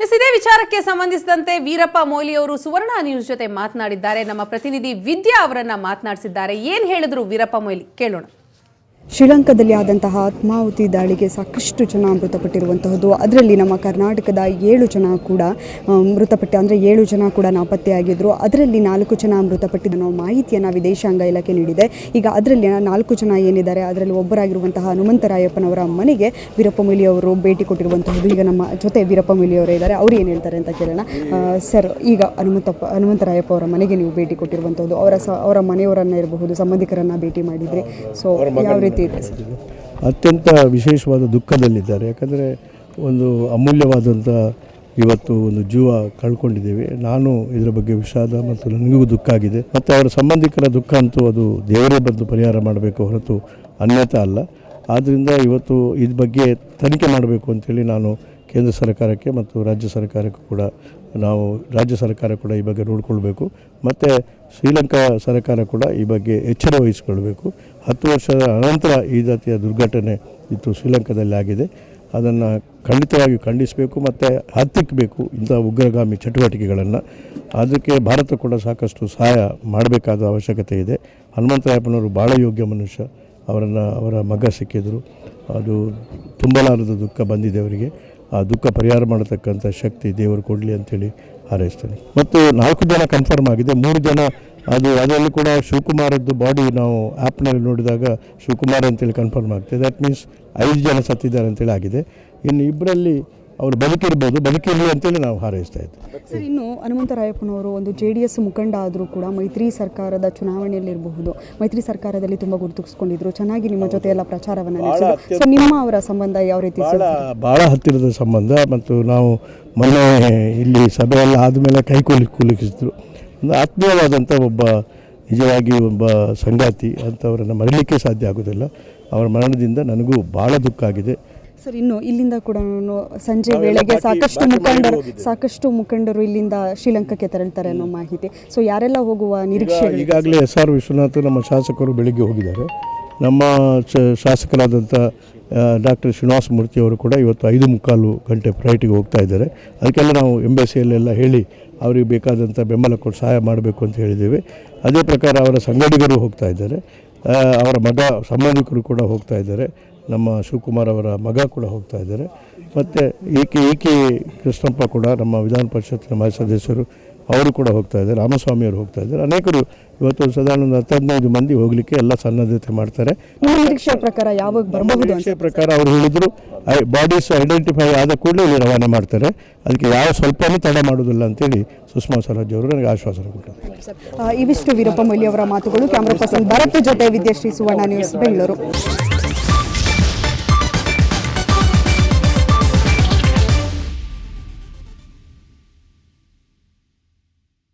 ಇದೇ ವಿಚಾರಕ್ಕೆ ಸಂಬಂಧಿಸಿದಂತೆ ವೀರಪ್ಪ ಮೊಯ್ಲಿ ಅವರು ಸುವರ್ಣ ನ್ಯೂಸ್ ಜೊತೆ ಮಾತನಾಡಿದ್ದಾರೆ. ನಮ್ಮ ಪ್ರತಿನಿಧಿ ವಿದ್ಯಾ ಅವರನ್ನ ಮಾತನಾಡಿಸಿದ್ದಾರೆ. ಏನು ಹೇಳಿದ್ರು ವೀರಪ್ಪ ಮೊಯ್ಲಿ ಕೇಳೋಣ. ಶ್ರೀಲಂಕಾದಲ್ಲಿ ಆದಂತಹ ಆತ್ಮಾಹುತಿ ದಾಳಿಗೆ ಸಾಕಷ್ಟು ಜನ ಮೃತಪಟ್ಟಿರುವಂತಹದ್ದು. ಅದರಲ್ಲಿ ನಮ್ಮ ಕರ್ನಾಟಕದ 7 ಜನ ಕೂಡ ಅಂದರೆ 7 ಜನ ಕೂಡ ನಾಪತ್ತೆಯಾಗಿದ್ದರು. ಅದರಲ್ಲಿ 4 ಜನ ಮೃತಪಟ್ಟಿದ್ದ ಮಾಹಿತಿಯನ್ನು ವಿದೇಶಾಂಗ ಇಲಾಖೆ ನೀಡಿದೆ. ಈಗ ಅದರಲ್ಲಿ 4 ಜನ ಏನಿದ್ದಾರೆ ಅದರಲ್ಲಿ ಒಬ್ಬರಾಗಿರುವಂತಹ ಹನುಮಂತರಾಯಪ್ಪನವರ ಮನೆಗೆ ವೀರಪ್ಪ ಮೊಯ್ಲಿ ಅವರು ಭೇಟಿ ಕೊಟ್ಟಿರುವಂತಹದ್ದು. ಈಗ ನಮ್ಮ ಜೊತೆ ವೀರಪ್ಪ ಮೊಯ್ಲಿ ಅವರು ಇದ್ದಾರೆ. ಅವರು ಏನು ಹೇಳ್ತಾರೆ ಅಂತ ಕೇಳೋಣ. ಸರ್, ಈಗ ಹನುಮಂತರಾಯಪ್ಪ ಅವರ ಮನೆಗೆ ನೀವು ಭೇಟಿ ಕೊಟ್ಟಿರುವಂಥದ್ದು, ಅವರ ಮನೆಯವರನ್ನ ಇರಬಹುದು, ಸಂಬಂಧಿಕರನ್ನ ಭೇಟಿ ಮಾಡಿದ್ರಿ. ಸೊ ಯಾವ ರೀತಿ ಅತ್ಯಂತ ವಿಶೇಷವಾದ ದುಃಖದಲ್ಲಿದ್ದಾರೆ. ಯಾಕಂದರೆ ಒಂದು ಅಮೂಲ್ಯವಾದಂಥ ಇವತ್ತು ಒಂದು ಜೀವ ಕಳ್ಕೊಂಡಿದ್ದೇವೆ. ನಾನು ಇದರ ಬಗ್ಗೆ ವಿಷಾದ ಮತ್ತು ನನಗೂ ದುಃಖ ಆಗಿದೆ. ಮತ್ತು ಅವರ ಸಂಬಂಧಿಕರ ದುಃಖ ಅಂತೂ ಅದು ದೇವರೇ ಬಂದು ಪರಿಹಾರ ಮಾಡಬೇಕು ಹೊರತು ಅನ್ಯತಾ ಅಲ್ಲ. ಆದ್ದರಿಂದ ಇವತ್ತು ಇದ್ರ ಬಗ್ಗೆ ತನಿಖೆ ಮಾಡಬೇಕು ಅಂತೇಳಿ ನಾನು ಕೇಂದ್ರ ಸರ್ಕಾರಕ್ಕೆ ಮತ್ತು ರಾಜ್ಯ ಸರ್ಕಾರಕ್ಕೂ ಕೂಡ ರಾಜ್ಯ ಸರ್ಕಾರ ಕೂಡ ಈ ಬಗ್ಗೆ ನೋಡಿಕೊಳ್ಬೇಕು. ಮತ್ತು ಶ್ರೀಲಂಕಾ ಸರ್ಕಾರ ಕೂಡ ಈ ಬಗ್ಗೆ ಎಚ್ಚರ ವಹಿಸಿಕೊಳ್ಬೇಕು. 10 ವರ್ಷದ ಅನಂತರ ಈ ಜಾತಿಯ ದುರ್ಘಟನೆ ಇತ್ತು ಶ್ರೀಲಂಕಾದಲ್ಲಿ ಆಗಿದೆ. ಅದನ್ನು ಖಂಡಿತವಾಗಿ ಖಂಡಿಸಬೇಕು ಮತ್ತು ಹತ್ತಿಕ್ಕಬೇಕು ಇಂಥ ಉಗ್ರಗಾಮಿ ಚಟುವಟಿಕೆಗಳನ್ನು. ಅದಕ್ಕೆ ಭಾರತ ಕೂಡ ಸಾಕಷ್ಟು ಸಹಾಯ ಮಾಡಬೇಕಾದ ಅವಶ್ಯಕತೆ ಇದೆ. ಹನುಮಂತರಾಯಪ್ಪನವರು ಭಾಳ ಯೋಗ್ಯ ಮನುಷ್ಯ. ಅವರ ಮಗ ಸಿಕ್ಕಿದರು. ಅದು ತುಂಬಲಾರದ ದುಃಖ ಬಂದಿದೆ ಅವರಿಗೆ. ಆ ದುಃಖ ಪರಿಹಾರ ಮಾಡತಕ್ಕಂಥ ಶಕ್ತಿ ದೇವರು ಕೊಡಲಿ ಅಂಥೇಳಿ ಹಾರೈಸ್ತೇನೆ. ಮತ್ತು 4 ಜನ ಕನ್ಫರ್ಮ್ ಆಗಿದೆ. 3 ಜನ ಅದರಲ್ಲಿ ಕೂಡ ಶಿವಕುಮಾರದ್ದು ಬಾಡಿ ನಾವು ಆ್ಯಪ್ನಲ್ಲಿ ನೋಡಿದಾಗ ಶಿವಕುಮಾರ್ ಅಂತೇಳಿ ಕನ್ಫರ್ಮ್ ಆಗ್ತದೆ. ದ್ಯಾಟ್ ಮೀನ್ಸ್ 5 ಜನ ಸತ್ತಿದ್ದಾರೆ ಅಂತೇಳಿ ಆಗಿದೆ. ಇನ್ನು ಇಬ್ಬರಲ್ಲಿ ಅವರು ಬದುಕಿರಲಿ ಅಂತೇಳಿ ನಾವು ಹಾರೈಸ್ತಾ ಇದ್ದೇವೆ. ಸರ್, ಇನ್ನು ಹನುಮಂತರಾಯಪ್ಪನವರು ಒಂದು JDS ಮುಖಂಡ ಆದರೂ ಕೂಡ ಮೈತ್ರಿ ಸರ್ಕಾರದ ಚುನಾವಣೆಯಲ್ಲಿರಬಹುದು, ಮೈತ್ರಿ ಸರ್ಕಾರದಲ್ಲಿ ತುಂಬ ಗುರುತಿಸ್ಕೊಂಡಿದ್ರು, ಚೆನ್ನಾಗಿ ನಿಮ್ಮ ಜೊತೆ ಎಲ್ಲ ಪ್ರಚಾರವನ್ನು ನಡೆಸಿದ್ರು. ಸೊ ನಿಮ್ಮ ಅವರ ಸಂಬಂಧ ಯಾವ ರೀತಿ? ಭಾಳ ಹತ್ತಿರದ ಸಂಬಂಧ. ಮತ್ತು ನಾವು ಮೊನ್ನೆ ಇಲ್ಲಿ ಸಭೆಯೆಲ್ಲ ಆದಮೇಲೆ ಕುಲುಕಿಸಿದ್ರು. ಒಂದು ಆತ್ಮೀಯವಾದಂಥ ನಿಜವಾಗಿ ಒಬ್ಬ ಸಂಗಾತಿ ಅಂತವರನ್ನು ಮರೀಲಿಕ್ಕೆ ಸಾಧ್ಯ ಆಗೋದಿಲ್ಲ. ಅವರ ಮರಣದಿಂದ ನನಗೂ ಭಾಳ ದುಃಖ ಆಗಿದೆ. ಸರ್, ಇನ್ನು ಇಲ್ಲಿಂದ ಕೂಡ ಸಂಜೆ ವೇಳೆಗೆ ಸಾಕಷ್ಟು ಮುಖಂಡರು ಇಲ್ಲಿಂದ ಶ್ರೀಲಂಕಾಕ್ಕೆ ತೆರಳ್ತಾರೆ ಅನ್ನೋ ಮಾಹಿತಿ. ಸೊ ಯಾರೆಲ್ಲ ಹೋಗುವ ನಿರೀಕ್ಷೆ? ಈಗಾಗಲೇ SR ವಿಶ್ವನಾಥ್ ನಮ್ಮ ಶಾಸಕರು ಬೆಳಿಗ್ಗೆ ಹೋಗಿದ್ದಾರೆ. ನಮ್ಮ ಶಾಸಕರಾದಂಥ ಡಾಕ್ಟರ್ ಶ್ರೀನಿವಾಸ ಮೂರ್ತಿ ಅವರು ಕೂಡ ಇವತ್ತು 5:45 ಗಂಟೆ ಫ್ಲೈಟಿಗೆ ಹೋಗ್ತಾ ಇದ್ದಾರೆ. ಅದಕ್ಕೆಲ್ಲ ನಾವು ಎಂಬಸಿಯಲ್ಲೆಲ್ಲ ಹೇಳಿ ಅವರಿಗೆ ಬೇಕಾದಂಥ ಬೆಂಬಲ ಕೊಟ್ಟು ಸಹಾಯ ಮಾಡಬೇಕು ಅಂತ ಹೇಳಿದ್ದೇವೆ. ಅದೇ ಪ್ರಕಾರ ಅವರ ಸಂಗಡಿಗರು ಹೋಗ್ತಾ ಇದ್ದಾರೆ. ಅವರ ಮಗ ಸಂಬಂಧಿಕರು ಕೂಡ ಹೋಗ್ತಾ ಇದ್ದಾರೆ. ನಮ್ಮ ಶಿವಕುಮಾರ್ ಅವರ ಮಗ ಕೂಡ ಹೋಗ್ತಾ ಇದ್ದಾರೆ. ಮತ್ತು ಏಕೆ ಕೃಷ್ಣಪ್ಪ ಕೂಡ ನಮ್ಮ ವಿಧಾನ ಪರಿಷತ್ತಿನ ಮಾಜಿ ಸದಸ್ಯರು ಅವರು ಕೂಡ ಹೋಗ್ತಾ ಇದ್ದಾರೆ. ರಾಮಸ್ವಾಮಿ ಅವರು ಹೋಗ್ತಾ ಇದ್ದಾರೆ. ಅನೇಕರು ಇವತ್ತು ಸಾಧಾರಣ 10-15 ಮಂದಿ ಹೋಗಲಿಕ್ಕೆ ಎಲ್ಲ ಸನ್ನದ್ಧತೆ ಮಾಡ್ತಾರೆ. ನಿರೀಕ್ಷೆ ಪ್ರಕಾರ ಯಾವಾಗ ಬರಬಹುದು? ನಿರೀಕ್ಷೆ ಪ್ರಕಾರ ಅವರು ಹೇಳಿದರು ಬಾಡೀಸ್ ಐಡೆಂಟಿಫೈ ಆದ ಕೂಡಲೇ ಇಲ್ಲಿ ರವಾನೆ ಮಾಡ್ತಾರೆ. ಅದಕ್ಕೆ ಯಾವ ಸ್ವಲ್ಪನೂ ತಡ ಮಾಡೋದಿಲ್ಲ ಅಂತೇಳಿ ಸುಷ್ಮಾ ಸ್ವರಾಜ್ ಅವರು ನನಗೆ ಆಶ್ವಾಸನೆ ಕೊಟ್ಟರು. ಇವಿಷ್ಟು ವೀರಪ್ಪ ಮೊಯ್ಲಿ ಅವರ ಮಾತುಗಳು. ಕ್ಯಾಮರಾ ಪರ್ಸನ್ ಭರತ್ ಜೊತೆ ವಿದ್ಯಾಶ್ರೀ, ಸುವರ್ಣ ನ್ಯೂಸ್, ಬೆಂಗಳೂರು.